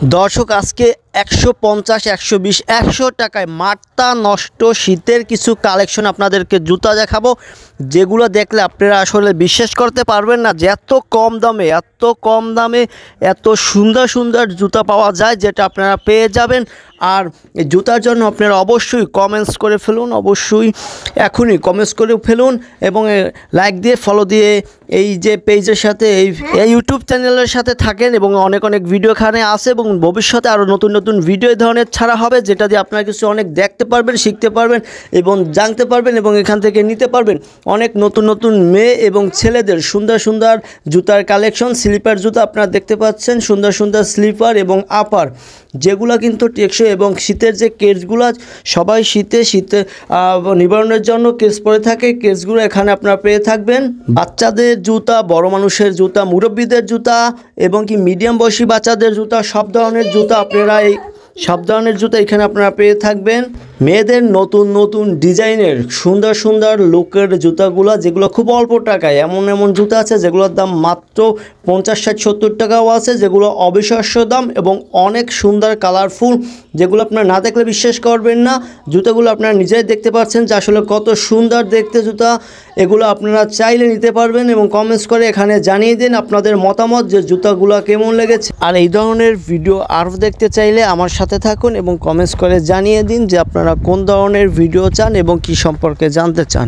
দর্শক আজকে 150 120 100 টাকায় মাথা নষ্ট শীতের কিছু কালেকশন আপনাদেরকে জুতা দেখাবো, যেগুলো দেখলে আপনারা আসলে বিশ্বাস করতে পারবেন না যে এত কম দামে এত সুন্দর সুন্দর জুতা পাওয়া যায়, যেটা আপনারা পেয়ে যাবেন। আর এই জুতার জন্য আপনারা অবশ্যই কমেন্টস করে ফেলুন, অবশ্যই এখনই কমেন্টস করে ফেলুন এবং লাইক দিয়ে ফলো দিয়ে এই যে পেজের সাথে এই ইউটিউব চ্যানেলের সাথে থাকেন এবং অনেক ভিডিও এখানে আছে এবং ভবিষ্যতে আরও নতুন ভিডিও এই ধরনের ছাড়া হবে, যেটা দিয়ে আপনারা কিছু অনেক দেখতে পারবেন, শিখতে পারবেন এবং জানতে পারবেন এবং এখান থেকে নিতে পারবেন অনেক নতুন মেয়ে এবং ছেলেদের সুন্দর জুতার কালেকশন। স্লিপার জুতা আপনারা দেখতে পাচ্ছেন, সুন্দর স্লিপার এবং আপার, যেগুলো কিন্তু টেকসই এবং শীতের যে কেসগুলো সবাই শীতে নিবারণের জন্য কেস পরে থাকে, কেসগুলো এখানে আপনারা পেয়ে থাকবেন। বাচ্চাদের জুতা, বড় মানুষের জুতা, মুরব্বীদের জুতা এবং কি মিডিয়াম বয়সী বাচ্চাদের জুতা, সব ধরনের জুতা এখানে আপনারা পেয়ে থাকবেন। মেয়েদের নতুন ডিজাইনের সুন্দর লুকের জুতাগুলো, যেগুলো খুব অল্প টাকায়, এমন জুতা আছে যেগুলোর দাম মাত্র 50 60 70 টাকাও আছে, যেগুলো অবিশ্বাস্য দাম এবং অনেক সুন্দর কালারফুল, যেগুলো আপনারা না দেখলে বিশ্বাস করবেন না। জুতাগুলো আপনারা নিজেই দেখতে পাচ্ছেন যে আসলে কত সুন্দর দেখতে জুতা। এগুলো আপনারা চাইলে নিতে পারবেন এবং কমেন্টস করে এখানে জানিয়ে দিন আপনাদের মতামত যে জুতাগুলো কেমন লেগেছে। আর এই ধরনের ভিডিও আরও দেখতে চাইলে আমার সাথে থাকুন এবং কমেন্টস করে জানিয়ে দিন যে আপনারা কোন ধরনের ভিডিও চান এবং কি সম্পর্কে জানতে চান।